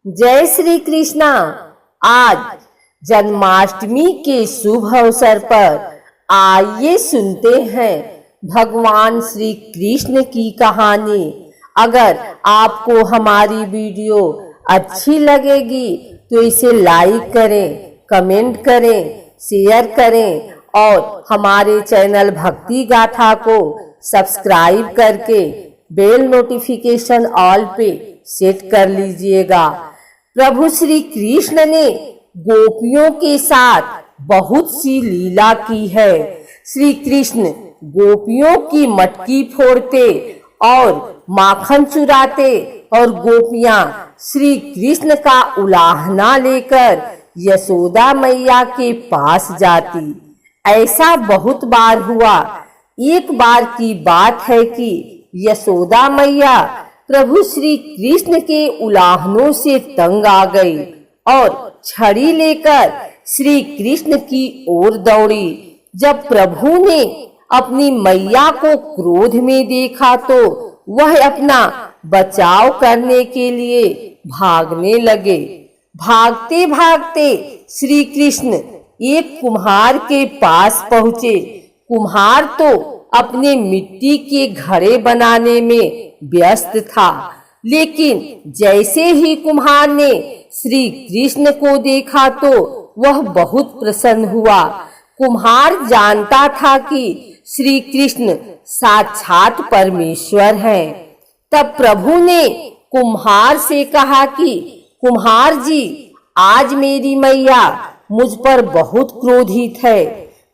जय श्री कृष्णा। आज जन्माष्टमी के शुभ अवसर पर आइए सुनते हैं भगवान श्री कृष्ण की कहानी। अगर आपको हमारी वीडियो अच्छी लगेगी तो इसे लाइक करें, कमेंट करें, शेयर करें और हमारे चैनल भक्ति गाथा को सब्सक्राइब करके बेल नोटिफिकेशन ऑल पे सेट कर लीजिएगा। प्रभु श्री कृष्ण ने गोपियों के साथ बहुत सी लीला की है। श्री कृष्ण गोपियों की मटकी फोड़ते और माखन चुराते और गोपियां श्री कृष्ण का उलाहना लेकर यशोदा मैया के पास जाती। ऐसा बहुत बार हुआ। एक बार की बात है कि यशोदा मैया प्रभु श्री कृष्ण के उलाहनों से तंग आ गई और छड़ी लेकर श्री कृष्ण की ओर दौड़ी। जब प्रभु ने अपनी मैया को क्रोध में देखा तो वह अपना बचाव करने के लिए भागने लगे। भागते भागते श्री कृष्ण एक कुम्हार के पास पहुँचे। कुम्हार तो अपने मिट्टी के घड़े बनाने में व्यस्त था, लेकिन जैसे ही कुम्हार ने श्री कृष्ण को देखा तो वह बहुत प्रसन्न हुआ। कुम्हार जानता था कि श्री कृष्ण साक्षात परमेश्वर हैं। तब प्रभु ने कुम्हार से कहा कि कुम्हार जी, आज मेरी मैया मुझ पर बहुत क्रोधित है।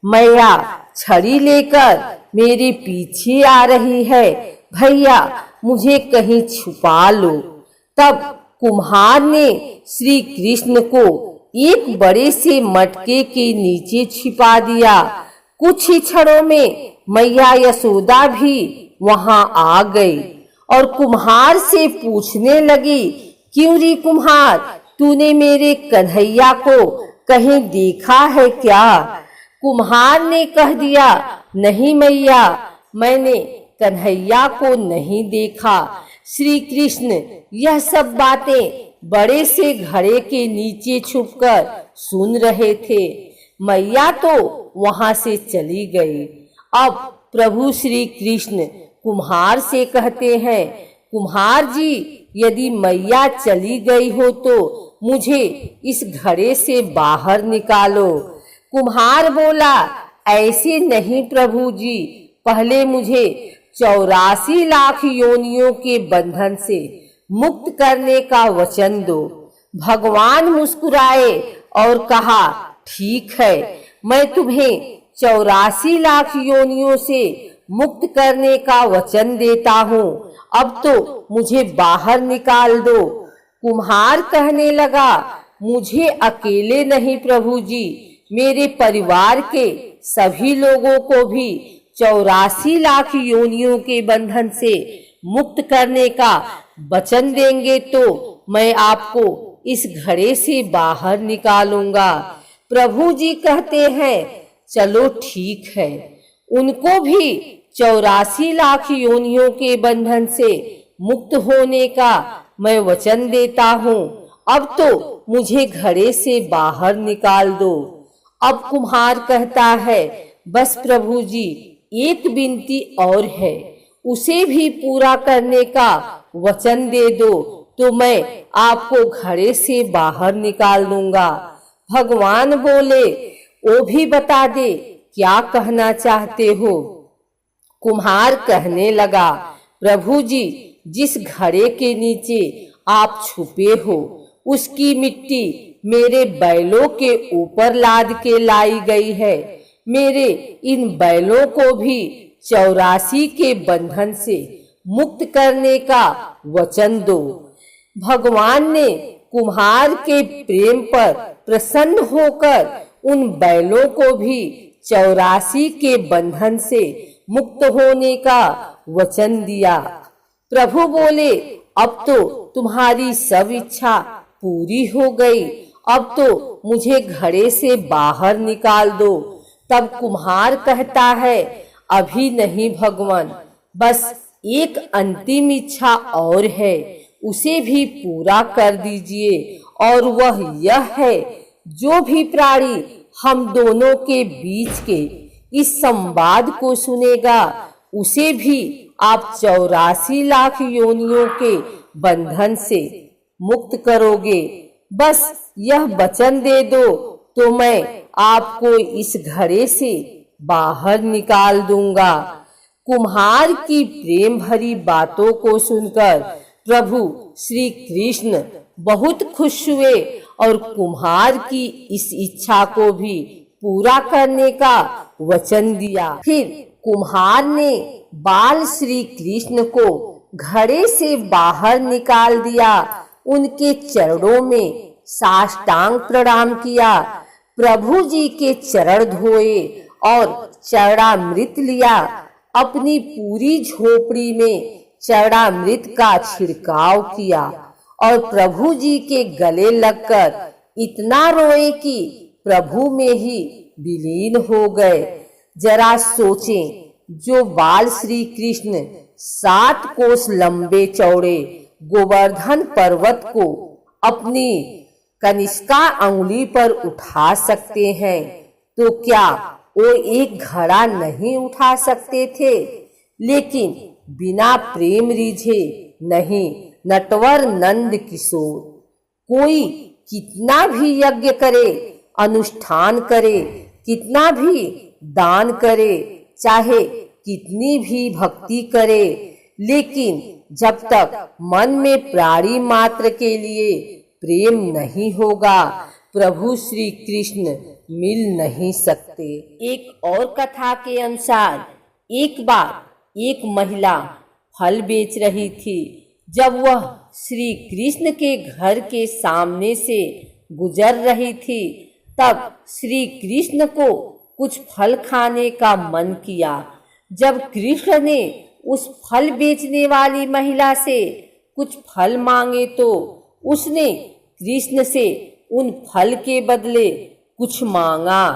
मैया छड़ी लेकर मेरे पीछे आ रही है। भैया मुझे कहीं छुपा लो। तब कुम्हार ने श्री कृष्ण को एक बड़े से मटके के नीचे छिपा दिया। कुछ ही क्षणों में मैया यशोदा भी वहां आ गई और कुम्हार से पूछने लगी, क्यों रे कुम्हार, तूने मेरे कन्हैया को कहीं देखा है क्या? कुम्हार ने कह दिया, नहीं मैया, मैंने कन्हैया को नहीं देखा। श्री कृष्ण यह सब बातें बड़े से घड़े के नीचे छुपकर सुन रहे थे। मैया तो वहां से चली गई। अब प्रभु श्री कृष्ण कुम्हार से कहते हैं, कुम्हार जी, यदि मैया चली गई हो तो मुझे इस घड़े से बाहर निकालो। कुम्हार बोला, ऐसे नहीं प्रभु जी, पहले मुझे 84 लाख योनियों के बंधन से मुक्त करने का वचन दो। भगवान मुस्कुराए और कहा, ठीक है, मैं तुम्हें 84 लाख योनियों से मुक्त करने का वचन देता हूँ। अब तो मुझे बाहर निकाल दो। कुम्हार कहने लगा, मुझे अकेले नहीं प्रभु जी, मेरे परिवार के सभी लोगों को भी 84 लाख योनियों के बंधन से मुक्त करने का वचन देंगे तो मैं आपको इस घड़े से बाहर निकालूंगा। प्रभु जी कहते हैं, चलो ठीक है, उनको भी 84 लाख योनियों के बंधन से मुक्त होने का मैं वचन देता हूँ। अब तो मुझे घड़े से बाहर निकाल दो। अब कुम्हार कहता है, बस प्रभु जी, एक विनती और है, उसे भी पूरा करने का वचन दे दो तो मैं आपको घड़े से बाहर निकाल दूंगा। भगवान बोले, वो भी बता दे, क्या कहना चाहते हो? कुम्हार कहने लगा, प्रभु जी, जिस घड़े के नीचे आप छुपे हो उसकी मिट्टी मेरे बैलों के ऊपर लाद के लाई गई है। मेरे इन बैलों को भी 84 के बंधन से मुक्त करने का वचन दो। भगवान ने कुम्हार के प्रेम पर प्रसन्न होकर उन बैलों को भी 84 के बंधन से मुक्त होने का वचन दिया। प्रभु बोले, अब तो तुम्हारी सब इच्छा पूरी हो गई, अब तो मुझे घड़े से बाहर निकाल दो। तब कुम्हार कहता है, अभी नहीं भगवान, बस एक अंतिम इच्छा और है, उसे भी पूरा कर दीजिए। और वह यह है, जो भी प्राणी हम दोनों के बीच के इस संवाद को सुनेगा, उसे भी आप 84 लाख योनियों के बंधन से मुक्त करोगे। बस यह वचन दे दो तो मैं आपको इस घड़े से बाहर निकाल दूंगा। कुम्हार की प्रेम भरी बातों को सुनकर प्रभु श्री कृष्ण बहुत खुश हुए और कुम्हार की इस इच्छा को भी पूरा करने का वचन दिया। फिर कुम्हार ने बाल श्री कृष्ण को घड़े से बाहर निकाल दिया, उनके चरणों में साष्टांग प्रणाम किया, प्रभु जी के चरण धोए और चरणामृत लिया। अपनी पूरी झोपड़ी में चरणामृत का छिड़काव किया और प्रभु जी के गले लगकर इतना रोए कि प्रभु में ही विलीन हो गए। जरा सोचें, जो बाल श्री कृष्ण 7 कोस लंबे चौड़े गोवर्धन पर्वत को अपनी कनिष्का अंगुली पर उठा सकते हैं, तो क्या वो एक घड़ा नहीं उठा सकते थे? लेकिन बिना प्रेम रिझे नहीं, नटवर नंद किशोर। कोई कितना भी यज्ञ करे, अनुष्ठान करे, कितना भी दान करे, चाहे कितनी भी भक्ति करे, लेकिन जब तक मन में प्राणी मात्र के लिए प्रेम नहीं होगा, प्रभु श्री कृष्ण मिल नहीं सकते। एक और कथा के अनुसार एक बार एक महिला फल बेच रही थी। जब वह श्री कृष्ण के घर के सामने से गुजर रही थी, तब श्री कृष्ण को कुछ फल खाने का मन किया। जब कृष्ण ने उस फल बेचने वाली महिला से कुछ फल मांगे, तो उसने कृष्ण से उन फल के बदले कुछ मांगा।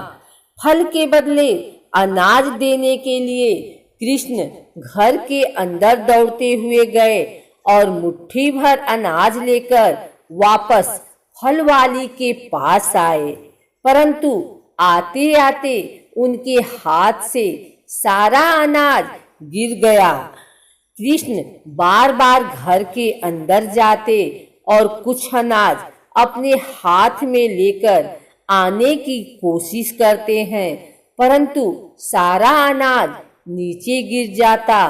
फल के बदले अनाज देने के लिए कृष्ण घर के अंदर दौड़ते हुए गए और मुट्ठी भर अनाज लेकर वापस फल वाली के पास आए, परंतु आते आते उनके हाथ से सारा अनाज गिर गया। कृष्ण बार बार घर के अंदर जाते और कुछ अनाज अपने हाथ में लेकर आने की कोशिश करते हैं, परंतु सारा अनाज नीचे गिर जाता।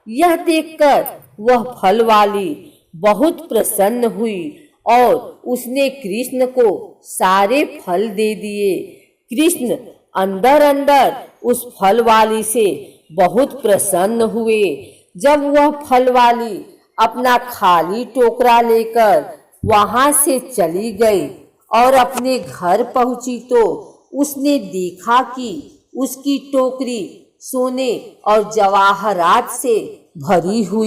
यह देखकर वह फल वाली बहुत प्रसन्न हुई और उसने कृष्ण को सारे फल दे दिए। कृष्ण अंदर अंदर उस फल वाली से बहुत प्रसन्न हुए। जब वह फल वाली अपना खाली टोकरा लेकर वहां से चली गई और अपने घर पहुंची, तो उसने देखा कि उसकी टोकरी सोने और जवाहरात से भरी हुई